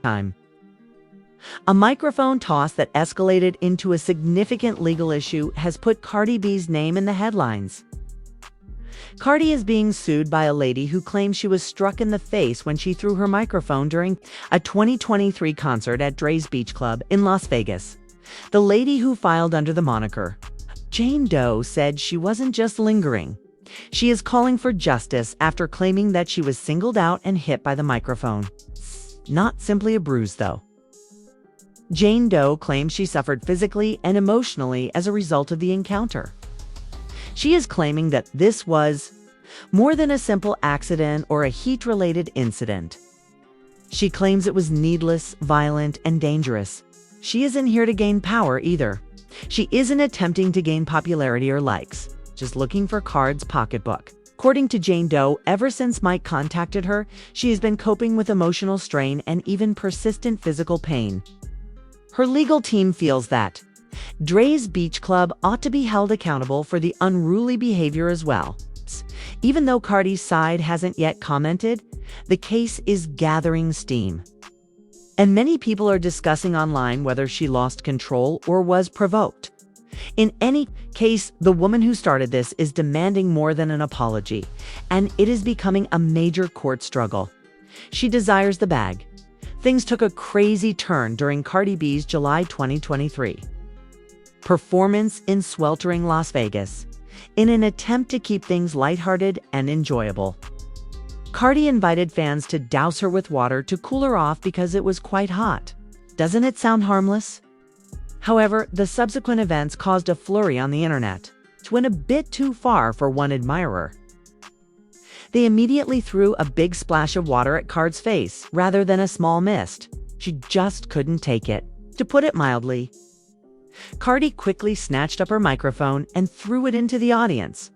Time. A microphone toss that escalated into a significant legal issue has put Cardi B's name in the headlines. Cardi is being sued by a lady who claims she was struck in the face when she threw her microphone during a 2023 concert at Dre's Beach Club in Las Vegas. The lady, who filed under the moniker Jane Doe, said she wasn't just lingering. She is calling for justice after claiming that she was singled out and hit by the microphone. Not simply a bruise, though. Jane Doe claims she suffered physically and emotionally as a result of the encounter. She is claiming that this was more than a simple accident or a heat-related incident. She claims it was needless, violent, and dangerous. She isn't here to gain power either. She isn't attempting to gain popularity or likes, just looking for Card's pocketbook. According to Jane Doe, ever since Mike contacted her, she has been coping with emotional strain and even persistent physical pain. Her legal team feels that Dre's Beach Club ought to be held accountable for the unruly behavior as well. Even though Cardi's side hasn't yet commented, the case is gathering steam. And many people are discussing online whether she lost control or was provoked. In any case, the woman who started this is demanding more than an apology, and it is becoming a major court struggle. She desires the bag. Things took a crazy turn during Cardi B's July 2023 performance in sweltering Las Vegas, in an attempt to keep things lighthearted and enjoyable. Cardi invited fans to douse her with water to cool her off because it was quite hot. Doesn't it sound harmless? However, the subsequent events caused a flurry on the internet. It went a bit too far for one admirer. They immediately threw a big splash of water at Card's face rather than a small mist. She just couldn't take it, to put it mildly. Cardi quickly snatched up her microphone and threw it into the audience.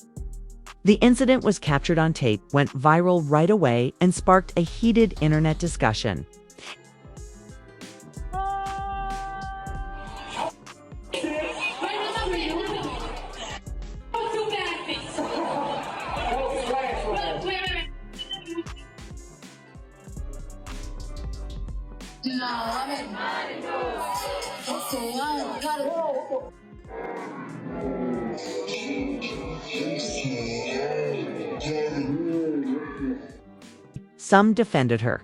The incident was captured on tape, went viral right away, and sparked a heated internet discussion. Some defended her,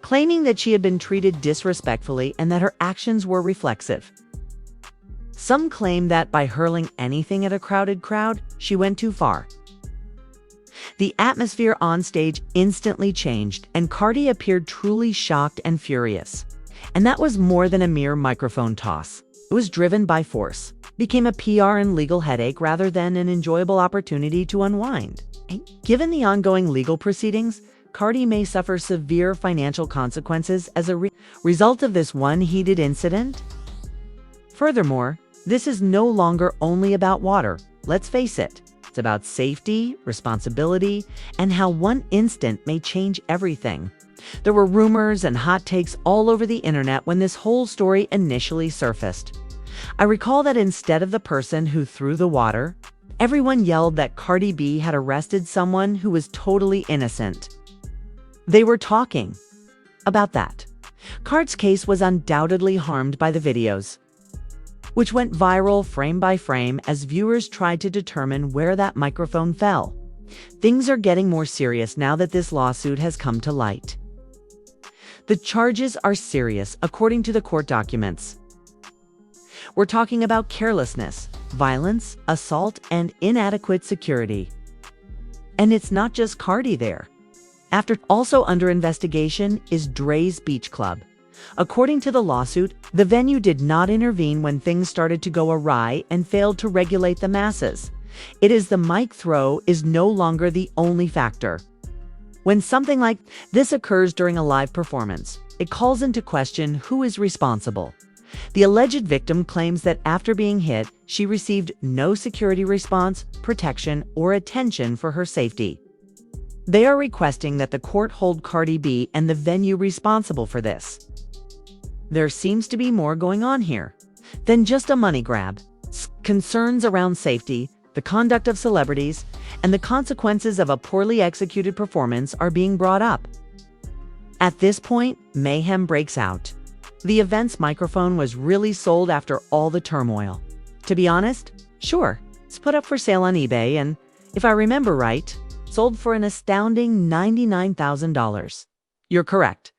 claiming that she had been treated disrespectfully and that her actions were reflexive. Some claim that by hurling anything at a crowded crowd, she went too far. The atmosphere on stage instantly changed, and Cardi appeared truly shocked and furious. And that was more than a mere microphone toss. It was driven by force, became a PR and legal headache rather than an enjoyable opportunity to unwind. And given the ongoing legal proceedings, Cardi may suffer severe financial consequences as a result of this one heated incident. Furthermore, this is no longer only about water. Let's face it. It's about safety, responsibility, and how one instant may change everything. There were rumors and hot takes all over the internet when this whole story initially surfaced. I recall that instead of the person who threw the water, everyone yelled that Cardi B had arrested someone who was totally innocent. They were talking about that. Card's case was undoubtedly harmed by the videos, which went viral frame by frame as viewers tried to determine where that microphone fell. Things are getting more serious now that this lawsuit has come to light. The charges are serious, according to the court documents. We're talking about carelessness, violence, assault, and inadequate security. And it's not just Cardi there. Also under investigation is Dre's Beach Club. According to the lawsuit, the venue did not intervene when things started to go awry and failed to regulate the masses. It is the mic throw is no longer the only factor. When something like this occurs during a live performance, it calls into question who is responsible. The alleged victim claims that after being hit, she received no security response, protection, or attention for her safety. They are requesting that the court hold Cardi B and the venue responsible for this. There seems to be more going on here than just a money grab. Concerns around safety, the conduct of celebrities, and the consequences of a poorly executed performance are being brought up. At this point, mayhem breaks out. The event's microphone was really sold after all the turmoil. To be honest, sure, it's put up for sale on eBay and, if I remember right, sold for an astounding $99,000. You're correct.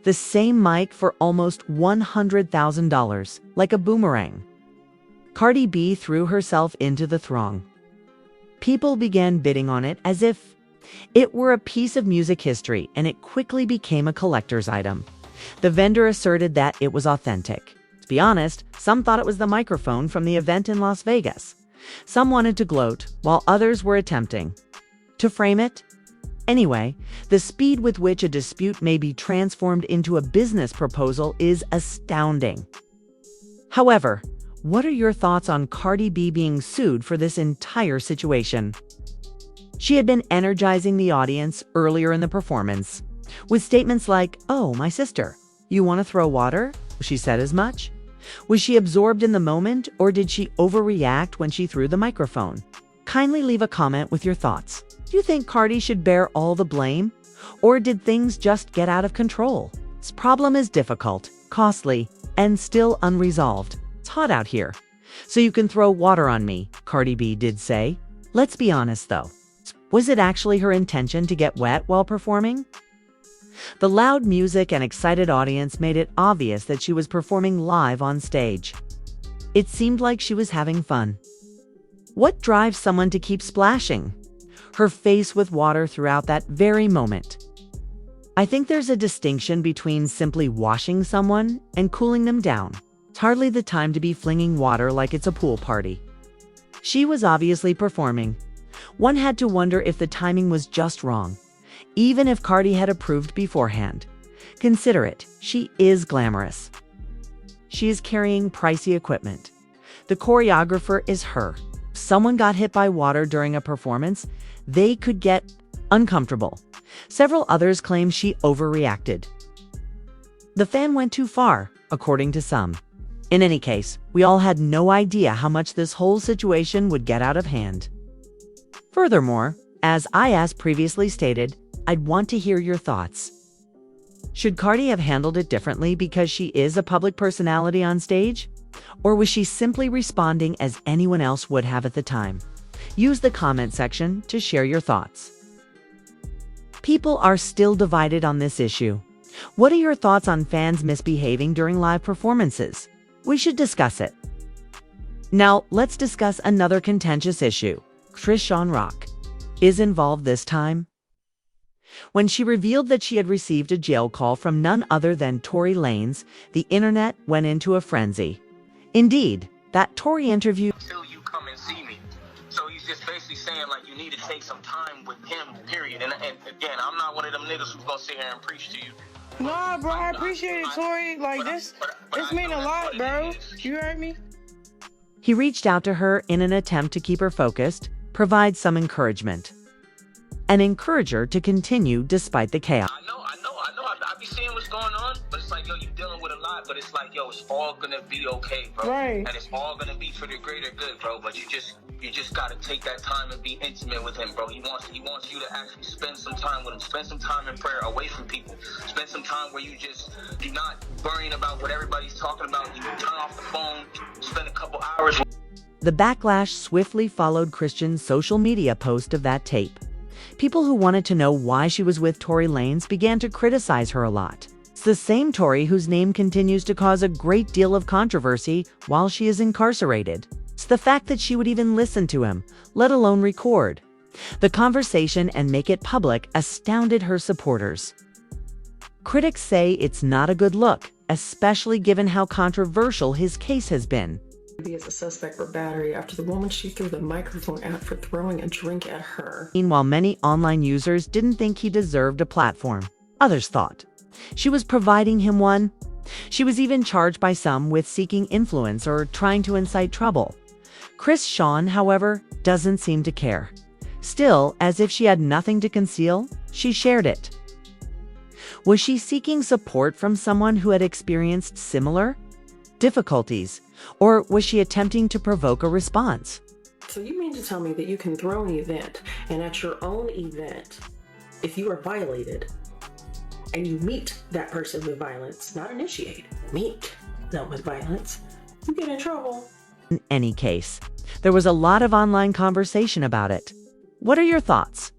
The same mic for almost $100,000, like a boomerang. Cardi B threw herself into the throng. People began bidding on it as if it were a piece of music history, and it quickly became a collector's item. The vendor asserted that it was authentic. To be honest, some thought it was the microphone from the event in Las Vegas. Some wanted to gloat, while others were attempting to frame it. Anyway, the speed with which a dispute may be transformed into a business proposal is astounding. However, what are your thoughts on Cardi B being sued for this entire situation? She had been energizing the audience earlier in the performance, with statements like, "Oh, my sister, you want to throw water?" She said as much. Was she absorbed in the moment, or did she overreact when she threw the microphone? Kindly leave a comment with your thoughts. Do you think Cardi should bear all the blame, or did things just get out of control? This problem is difficult, costly, and still unresolved. It's hot out here, so you can throw water on me, Cardi B did say. Let's be honest though. Was it actually her intention to get wet while performing? The loud music and excited audience made it obvious that she was performing live on stage. It seemed like she was having fun. What drives someone to keep splashing her face with water throughout that very moment? I think there's a distinction between simply washing someone and cooling them down. It's hardly the time to be flinging water like it's a pool party. She was obviously performing. One had to wonder if the timing was just wrong, even if Cardi had approved beforehand. Consider it, she is glamorous. She is carrying pricey equipment. The choreographer is her. If someone got hit by water during a performance, they could get uncomfortable. Several others claim she overreacted. The fan went too far, according to some. In any case, we all had no idea how much this whole situation would get out of hand. Furthermore, as I previously stated, I'd want to hear your thoughts. Should Cardi have handled it differently because she is a public personality on stage? Or was she simply responding as anyone else would have at the time? Use the comment section to share your thoughts. People are still divided on this issue. What are your thoughts on fans misbehaving during live performances? We should discuss it. Now, let's discuss another contentious issue. Chrisean Rock is involved this time. When she revealed that she had received a jail call from none other than Tory Lanez, the internet went into a frenzy. Indeed, that Tory interview until you come and see me. So he's just basically saying, like, you need to take some time with him, period. And again, I'm not one of them niggas who's gonna sit here and preach to you. Nah, bro, I appreciate it, Tory. Like, this mean a lot, bro. You heard me? He reached out to her in an attempt to keep her focused, provide some encouragement, and encourage her to continue despite the chaos. I know. I be seeing what's going on, but it's like, yo, you dealing with a lot, but it's like, yo, it's all gonna be okay, bro. Right. And it's all gonna be for the greater good, bro. But you just gotta take that time and be intimate with him, bro. He wants you to actually spend some time with him. Spend some time in prayer away from people. Spend some time where you're not worrying about what everybody's talking about. You can turn off the phone, spend a couple hours. The backlash swiftly followed Chrisean's social media post of that tape. People who wanted to know why she was with Tory Lanez began to criticize her a lot. It's the same Tory whose name continues to cause a great deal of controversy while she is incarcerated. It's the fact that she would even listen to him, let alone record the conversation and make it public, astounded her supporters. Critics say it's not a good look, especially given how controversial his case has been. Be as a suspect for battery after the woman she threw the microphone at for throwing a drink at her. Meanwhile, many online users didn't think he deserved a platform. Others thought she was providing him one. She was even charged by some with seeking influence or trying to incite trouble. Chrisean, however, doesn't seem to care. Still, as if she had nothing to conceal, she shared it. Was she seeking support from someone who had experienced similar difficulties, or was she attempting to provoke a response? So you mean to tell me that you can throw an event, and at your own event, if you are violated, and you meet that person with violence, not initiate, meet them with violence, you get in trouble? In any case, there was a lot of online conversation about it. What are your thoughts?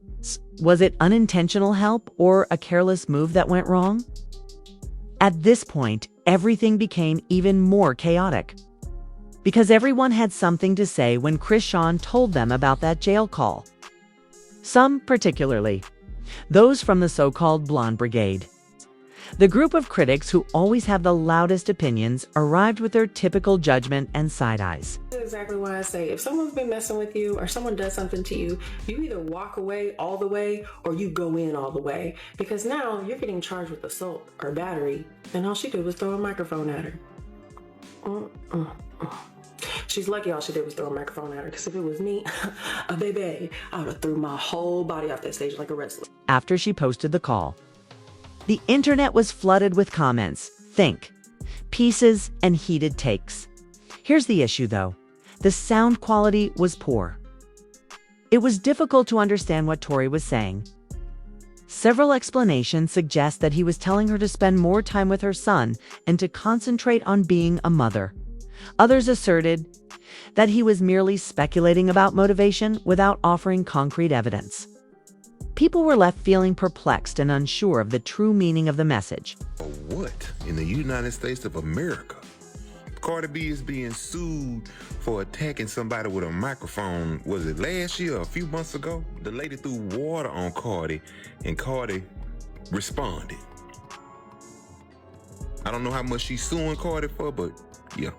Was it unintentional help or a careless move that went wrong? At this point, everything became even more chaotic, because everyone had something to say when Chrisean told them about that jail call. Some particularly, those from the so-called Blonde Brigade. The group of critics who always have the loudest opinions arrived with their typical judgment and side eyes. That's exactly why I say if someone's been messing with you or someone does something to you, you either walk away all the way or you go in all the way, because now you're getting charged with assault or battery, and all she did was throw a microphone at her. She's lucky all she did was throw a microphone at her, because if it was me, baby, I would have threw my whole body off that stage like a wrestler. After she posted the call, the internet was flooded with comments, think pieces, and heated takes. Here's the issue, though. The sound quality was poor. It was difficult to understand what Tory was saying. Several explanations suggest that he was telling her to spend more time with her son and to concentrate on being a mother. Others asserted that he was merely speculating about motivation without offering concrete evidence. People were left feeling perplexed and unsure of the true meaning of the message. What in the United States of America? Cardi B is being sued for attacking somebody with a microphone. Was it last year or a few months ago? The lady threw water on Cardi and Cardi responded. I don't know how much she's suing Cardi for, but yeah.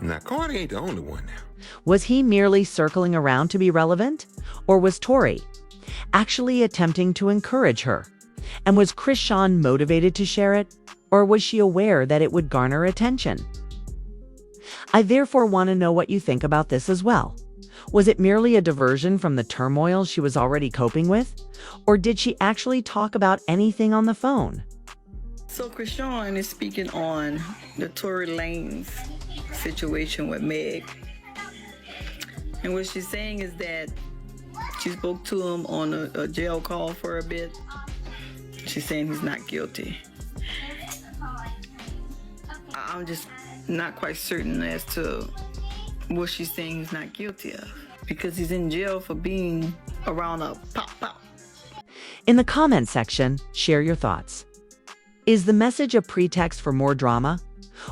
Now, Cardi ain't the only one now. Was he merely circling around to be relevant? Or was Tory actually attempting to encourage her? And was Chrisean motivated to share it? Or was she aware that it would garner attention? I therefore want to know what you think about this as well. Was it merely a diversion from the turmoil she was already coping with? Or did she actually talk about anything on the phone? So Chrisean is speaking on the Tory Lanez situation with Meg. And what she's saying is that she spoke to him on a jail call for a bit. She's saying he's not guilty. I'm just not quite certain as to what she's saying he's not guilty of, because he's in jail for being around a pop. In the comment section, share your thoughts. Is the message a pretext for more drama?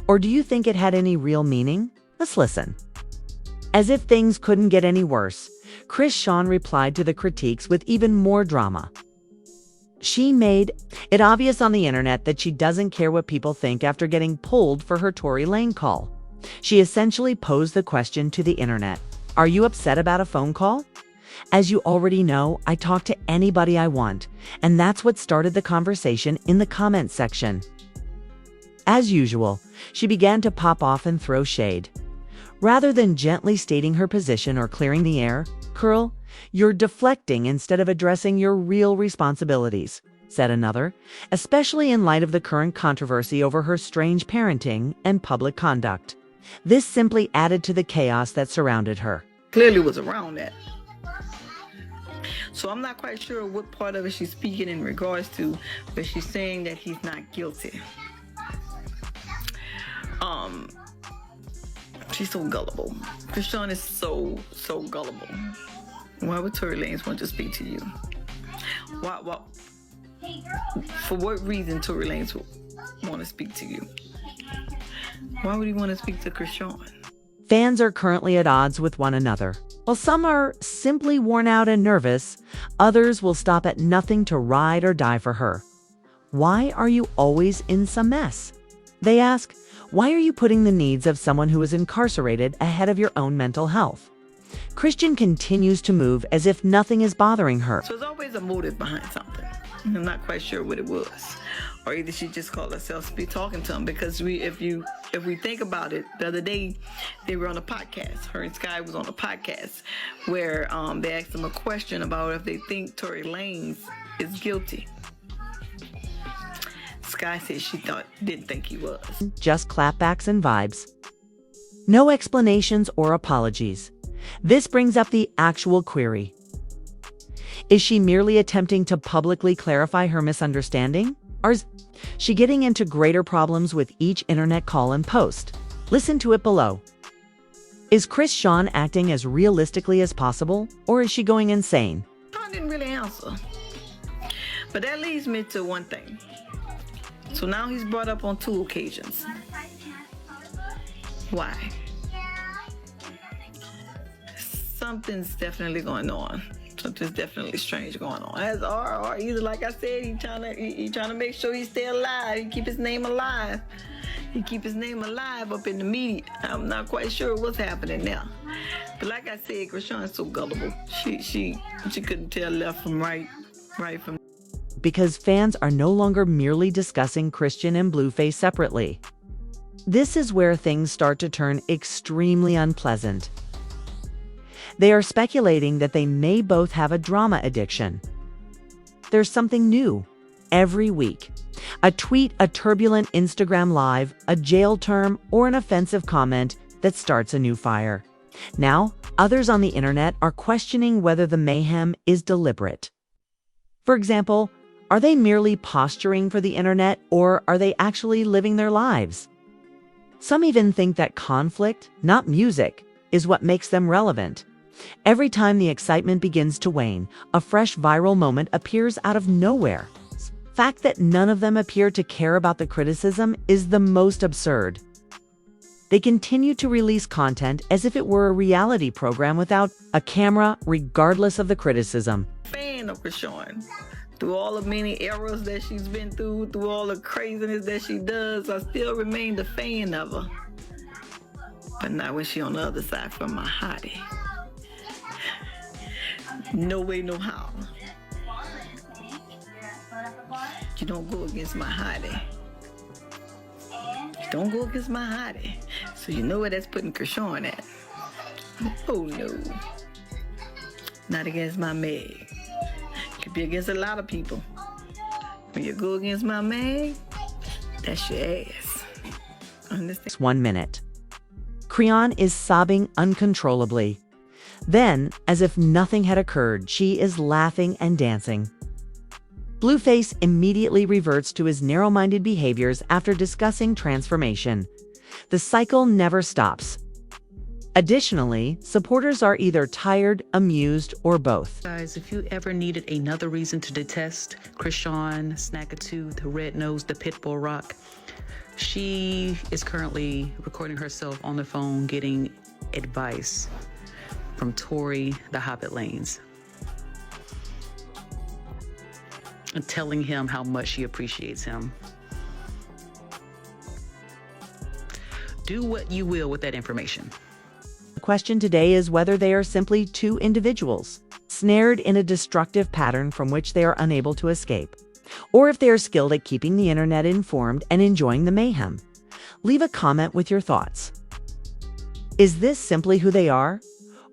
Or do you think it had any real meaning? Let's listen. As if things couldn't get any worse, Chrisean replied to the critiques with even more drama. She made it obvious on the internet that she doesn't care what people think after getting pulled for her Tory Lanez call. She essentially posed the question to the internet: are you upset about a phone call? As you already know, I talk to anybody I want, and that's what started the conversation in the comment section. As usual, she began to pop off and throw shade. Rather than gently stating her position or clearing the air, "Curl, you're deflecting instead of addressing your real responsibilities," said another, especially in light of the current controversy over her strange parenting and public conduct. This simply added to the chaos that surrounded her. Clearly was around that. So I'm not quite sure what part of it she's speaking in regards to, but she's saying that he's not guilty. She's so gullible. Chrisean is so gullible. Why would Tory Lanez want to speak to you? Why? For what reason Tory Lanez would want to speak to you? Why would he want to speak to Chrisean? Fans are currently at odds with one another. While some are simply worn out and nervous, others will stop at nothing to ride or die for her. Why are you always in some mess? They ask, why are you putting the needs of someone who is incarcerated ahead of your own mental health? Chrisean continues to move as if nothing is bothering her. So there's always a motive behind something. I'm not quite sure what it was. Or either she just called herself to be talking to him, because if we think about it, the other day they were on a podcast. Her and Sky was on a podcast where they asked them a question about if they think Tory Lanez is guilty. Sky said she didn't think he was. Just clapbacks and vibes. No explanations or apologies. This brings up the actual query. Is she merely attempting to publicly clarify her misunderstanding? Or is she getting into greater problems with each internet call and post? Listen to it below. Is Chrisean acting as realistically as possible, or is she going insane? I didn't really answer. But that leads me to one thing. So now he's brought up on 2 occasions. Why? Something's definitely going on. Something's definitely strange going on. As or either, like I said, he trying to make sure he stay alive. He keep his name alive. He keep his name alive up in the media. I'm not quite sure what's happening now. But like I said, Chrisean's so gullible. She couldn't tell left from right from. Because fans are no longer merely discussing Chrisean and Blueface separately. This is where things start to turn extremely unpleasant. They are speculating that they may both have a drama addiction. There's something new every week. A tweet, a turbulent Instagram live, a jail term, or an offensive comment that starts a new fire. Now, others on the internet are questioning whether the mayhem is deliberate. For example, are they merely posturing for the internet, or are they actually living their lives? Some even think that conflict, not music, is what makes them relevant. Every time the excitement begins to wane, a fresh viral moment appears out of nowhere. The fact that none of them appear to care about the criticism is the most absurd. They continue to release content as if it were a reality program without a camera, regardless of the criticism. Fan of Chrisean. Through all the many errors that she's been through all the craziness that she does, I still remain a fan of her. But not when she on the other side from my hottie. No way, no how. You don't go against my hottie. You don't go against my hottie. So you know where that's putting Chrisean at. Oh no. Not against my Meg. Could be against a lot of people. When you go against my Meg, that's your ass. Understand? 1 minute. Chrisean is sobbing uncontrollably. Then, as if nothing had occurred, she is laughing and dancing. Blueface immediately reverts to his narrow-minded behaviors after discussing transformation. The cycle never stops. Additionally, supporters are either tired, amused, or both. Guys, if you ever needed another reason to detest Chrisean, Snackatooth, Red Nose, the Pitbull Rock, she is currently recording herself on the phone getting advice from Tory the Hobbit Lanez and telling him how much she appreciates him. Do what you will with that information. The question today is whether they are simply 2 individuals, snared in a destructive pattern from which they are unable to escape, or if they are skilled at keeping the internet informed and enjoying the mayhem. Leave a comment with your thoughts. Is this simply who they are?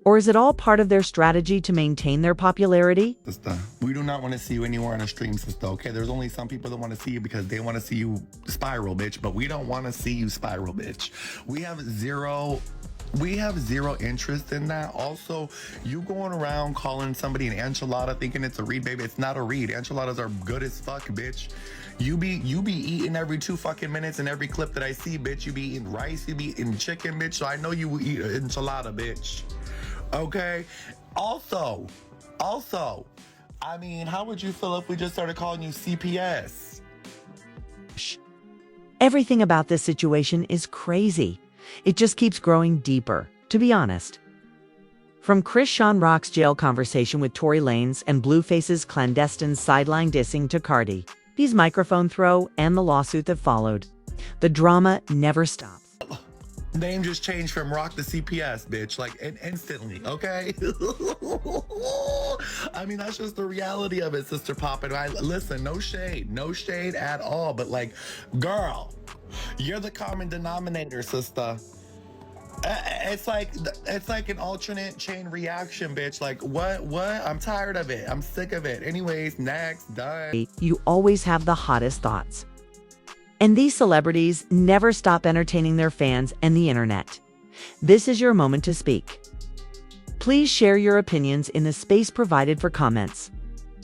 Or is it all part of their strategy to maintain their popularity? Sister, we do not want to see you anywhere on the stream, sister, okay? There's only some people that want to see you because they want to see you spiral, bitch, but we don't want to see you spiral, bitch. We have zero interest in that. Also, you going around calling somebody an enchilada thinking it's a reed, baby. It's not a reed. Enchiladas are good as fuck, bitch. You be eating every 2 fucking minutes in every clip that I see, bitch. You be eating rice, you be eating chicken, bitch. So I know you will eat an enchilada, bitch. Okay? Also, I mean, how would you feel if we just started calling you CPS? Everything about this situation is crazy. It just keeps growing deeper, to be honest. From Chrisean Rock's jail conversation with Tory Lanez and Blueface's clandestine sideline dissing to Cardi B's microphone throw and the lawsuit that followed, the drama never stops. Name just changed from Rock to CPS, bitch, like instantly, okay? I mean, that's just the reality of it, Sister Pop. And listen, no shade at all. But like, girl, you're the common denominator, sister. It's like an alternate chain reaction, bitch. Like, what? I'm tired of it. I'm sick of it. Anyways, next, done. You always have the hottest thoughts. And these celebrities never stop entertaining their fans and the internet. This is your moment to speak. Please share your opinions in the space provided for comments.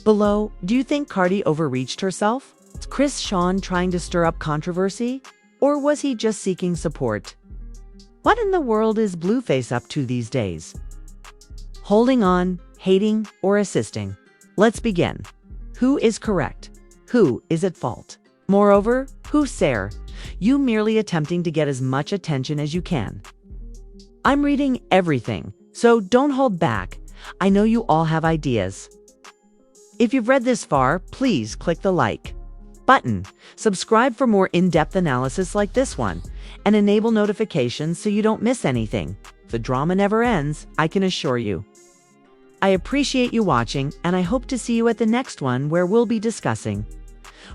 Below, do you think Cardi overreached herself? Is Chrisean trying to stir up controversy? Or was he just seeking support? What in the world is Blueface up to these days? Holding on, hating, or assisting? Let's begin. Who is correct? Who is at fault? Moreover, who's Sarah? You merely attempting to get as much attention as you can. I'm reading everything, so don't hold back. I know you all have ideas. If you've read this far, please click the like button, subscribe for more in-depth analysis like this one, and enable notifications so you don't miss anything. The drama never ends, I can assure you. I appreciate you watching, and I hope to see you at the next one where we'll be discussing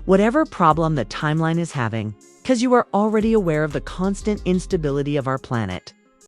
whatever problem the timeline is having, because you are already aware of the constant instability of our planet.